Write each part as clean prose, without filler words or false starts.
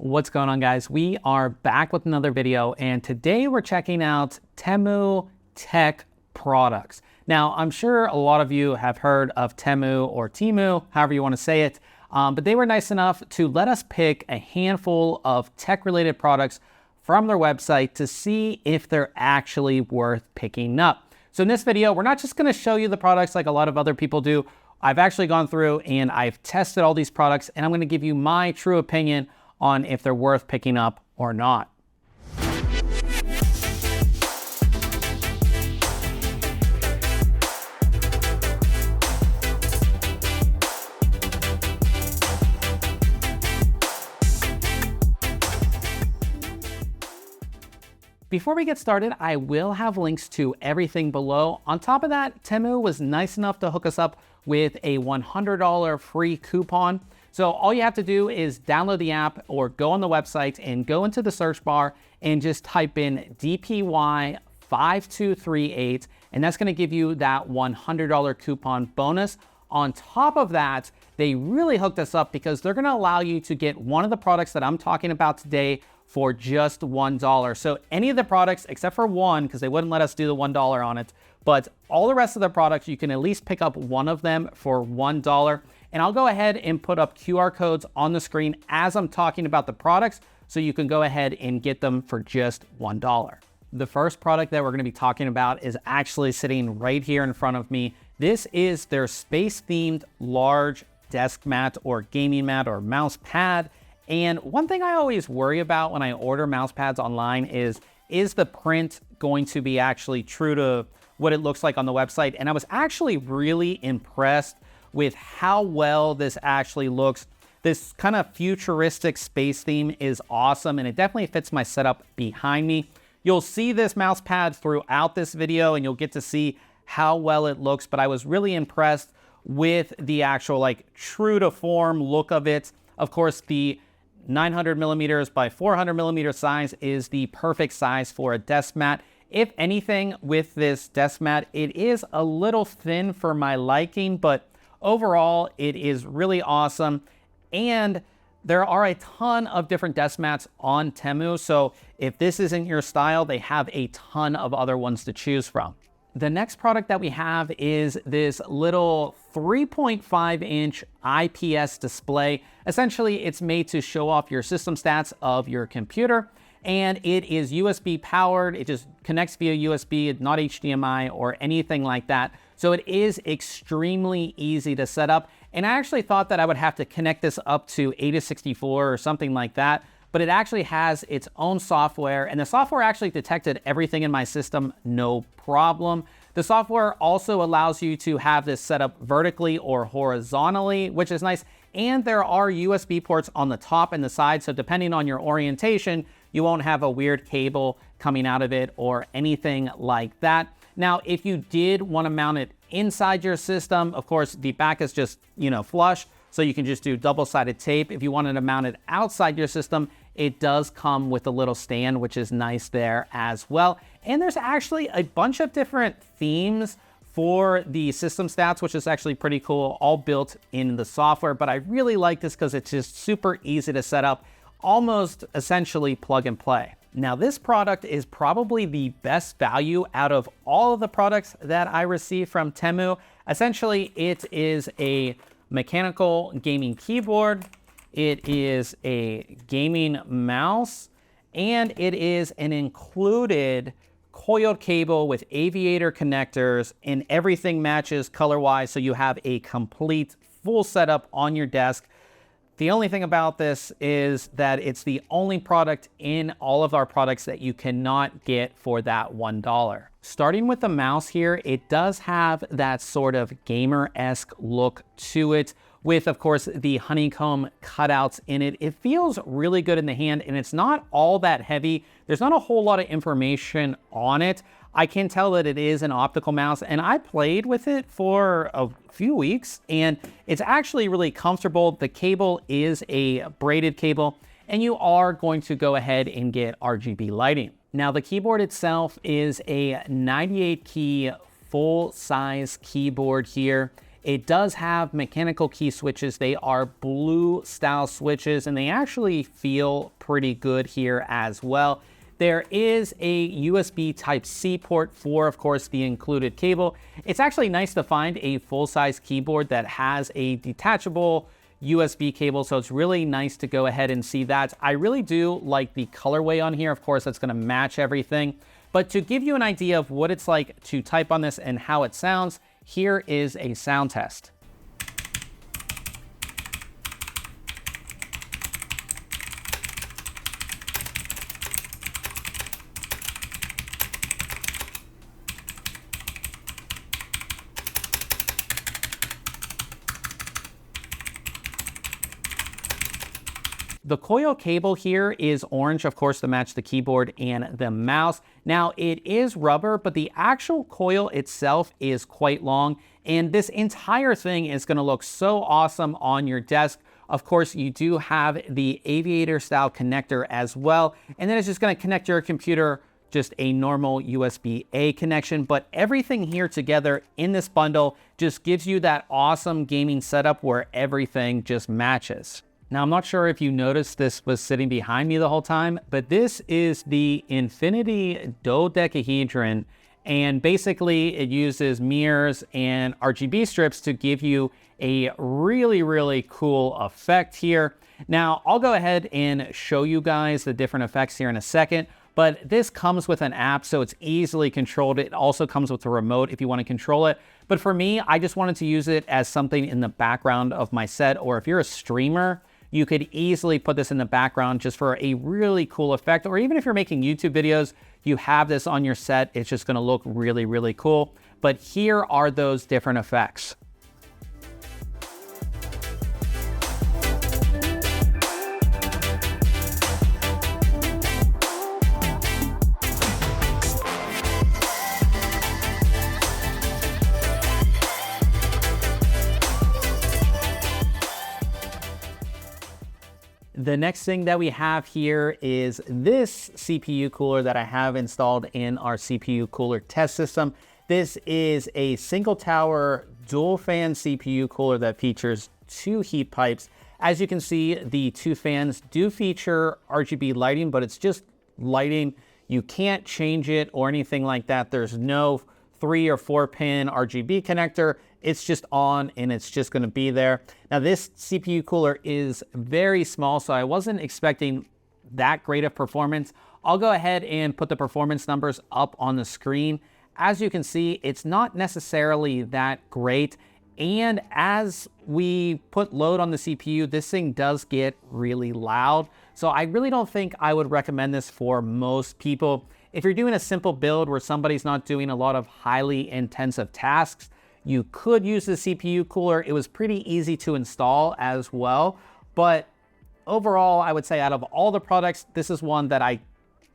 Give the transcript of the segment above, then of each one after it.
What's going on, guys? We are back with another video, and today we're checking out TEMU Tech products. Now, I'm sure a lot of you have heard of TEMU or TEMU, however you want to say it, but they were nice enough to let us pick a handful of tech-related products from their website to see if they're actually worth picking up. So in this video, we're not just going to show you the products like a lot of other people do. I've actually gone through and I've tested all these products, and I'm going to give you my true opinion on if they're worth picking up or not. Before we get started, I will have links to everything below. On top of that, TEMU was nice enough to hook us up with a $100 free coupon. So all you have to do is download the app or go on the website and go into the search bar and just type in DPY5238, and that's going to give you that $100 coupon bonus. On top of that, they really hooked us up because they're going to allow you to get one of the products that I'm talking about today for just $1. So any of the products except for one, because they wouldn't let us do the $1 on it, but all the rest of the products, you can at least pick up one of them for $1. And I'll go ahead and put up QR codes on the screen as I'm talking about the products, so you can go ahead and get them for just $1. The first product that we're going to be talking about is actually sitting right here in front of me. This is their space-themed large desk mat or gaming mat or mouse pad. And one thing I always worry about when I order mouse pads online is the print going to be actually true to what it looks like on the website? And I was actually really impressed with how well this actually looks. This kind of futuristic space theme is awesome, and it definitely fits my setup behind me. You'll see this mouse pad throughout this video, and you'll get to see how well it looks, but I was really impressed with the actual like true to form look of it. Of course, the 900 millimeters by 400 millimeter size is the perfect size for a desk mat. If anything, with this desk mat, it is a little thin for my liking, but overall, it is really awesome. And there are a ton of different desk mats on TEMU, so if this isn't your style, they have a ton of other ones to choose from. The next product that we have is this little 3.5-inch IPS display. Essentially, it's made to show off your system stats of your computer, and it is USB powered. It just connects via USB, not HDMI or anything like that. So it is extremely easy to set up. And I actually thought that I would have to connect this up to AIDA64 or something like that, but it actually has its own software, and the software actually detected everything in my system, no problem. The software also allows you to have this set up vertically or horizontally, which is nice. And there are USB ports on the top and the side, so depending on your orientation, you won't have a weird cable coming out of it or anything like that. Now, if you did want to mount it inside your system, of course, the back is just, flush, so you can just do double-sided tape. If you wanted to mount it outside your system, it does come with a little stand, which is nice there as well. And there's actually a bunch of different themes for the system stats, which is actually pretty cool, all built in the software. But I really like this because it's just super easy to set up, almost essentially plug and play. Now, this product is probably the best value out of all of the products that I received from TEMU. Essentially, it is a mechanical gaming keyboard, it is a gaming mouse, and it is an included coiled cable with aviator connectors, and everything matches color-wise, so you have a complete full setup on your desk. The only thing about this is that it's the only product in all of our products that you cannot get for that $1. Starting with the mouse here, it does have that sort of gamer-esque look to it with, of course, the honeycomb cutouts in it. It feels really good in the hand, and it's not all that heavy. There's not a whole lot of information on it. I can tell that it is an optical mouse, and I played with it for a few weeks, and it's actually really comfortable. The cable is a braided cable, and you are going to go ahead and get RGB lighting. Now, the keyboard itself is a 98 key full-size keyboard here. It does have mechanical key switches. They are blue style switches, and they actually feel pretty good here as well. There is a USB Type-C port for, of course, the included cable. It's actually nice to find a full-size keyboard that has a detachable USB cable, so it's really nice to go ahead and see that. I really do like the colorway on here. Of course, that's going to match everything. But to give you an idea of what it's like to type on this and how it sounds, here is a sound test. The coil cable here is orange, of course, to match the keyboard and the mouse. Now, it is rubber, but the actual coil itself is quite long, and this entire thing is going to look so awesome on your desk. Of course, you do have the aviator style connector as well, and then it's just going to connect your computer, just a normal USB-A connection. But everything here together in this bundle just gives you that awesome gaming setup where everything just matches. Now, I'm not sure if you noticed this was sitting behind me the whole time, but this is the Infinity Dodecahedron, and basically it uses mirrors and RGB strips to give you a really, really cool effect here. Now, I'll go ahead and show you guys the different effects here in a second, but this comes with an app, so it's easily controlled. It also comes with a remote if you want to control it. But for me, I just wanted to use it as something in the background of my set, or if you're a streamer, you could easily put this in the background just for a really cool effect. Or even if you're making YouTube videos, you have this on your set, it's just gonna look really, really cool. But here are those different effects. The next thing that we have here is this CPU cooler that I have installed in our CPU cooler test system. This is a single tower dual fan CPU cooler that features 2 heat pipes. As you can see, the 2 fans do feature RGB lighting, but it's just lighting. You can't change it or anything like that. There's no 3 or 4 pin RGB connector. It's just on and it's just going to be there. Now, this CPU cooler is very small, so I wasn't expecting that great of performance. I'll go ahead and put the performance numbers up on the screen. As you can see, it's not necessarily that great. And as we put load on the CPU, this thing does get really loud. So I really don't think I would recommend this for most people. If you're doing a simple build where somebody's not doing a lot of highly intensive tasks, you could use the CPU cooler. It was pretty easy to install as well. But overall, I would say out of all the products, this is one that I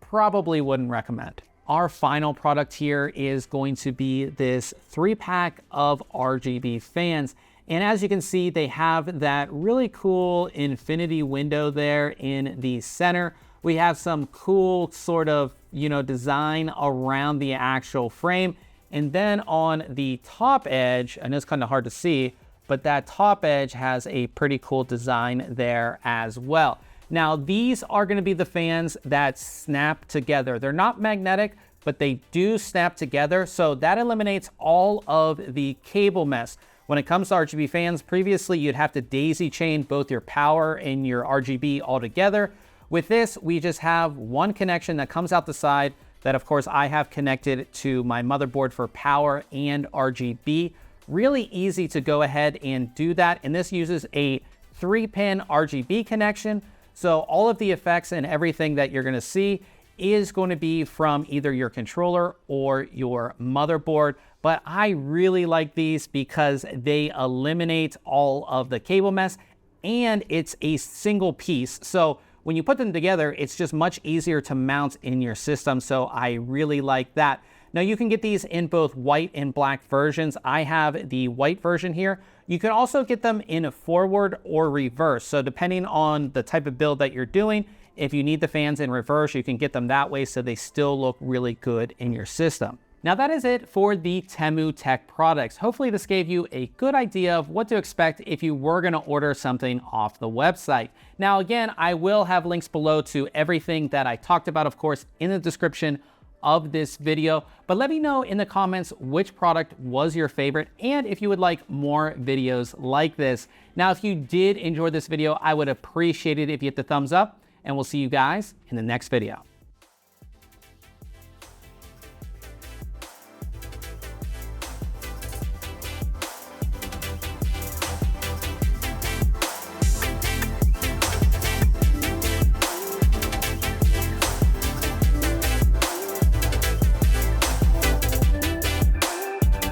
probably wouldn't recommend. Our final product here is going to be this 3-pack of RGB fans. And as you can see, they have that really cool infinity window there in the center. We have some cool sort of, design around the actual frame. And then on the top edge, and it's kind of hard to see, but that top edge has a pretty cool design there as well. Now, these are going to be the fans that snap together. They're not magnetic, but they do snap together. So that eliminates all of the cable mess. When it comes to RGB fans, previously you'd have to daisy chain both your power and your RGB all together. With this, we just have one connection that comes out the side that, of course, I have connected to my motherboard for power and RGB. Really easy to go ahead and do that. And this uses a 3-pin RGB connection. So all of the effects and everything that you're going to see is going to be from either your controller or your motherboard. But I really like these because they eliminate all of the cable mess, and it's a single piece. So when you put them together, it's just much easier to mount in your system. So I really like that. Now, you can get these in both white and black versions. I have the white version here. You can also get them in a forward or reverse. So depending on the type of build that you're doing, if you need the fans in reverse, you can get them that way so they still look really good in your system. Now that is it for the TEMU Tech products. Hopefully this gave you a good idea of what to expect if you were going to order something off the website. Now again, I will have links below to everything that I talked about, of course, in the description of this video, but let me know in the comments which product was your favorite and if you would like more videos like this. Now, if you did enjoy this video, I would appreciate it if you hit the thumbs up, and we'll see you guys in the next video.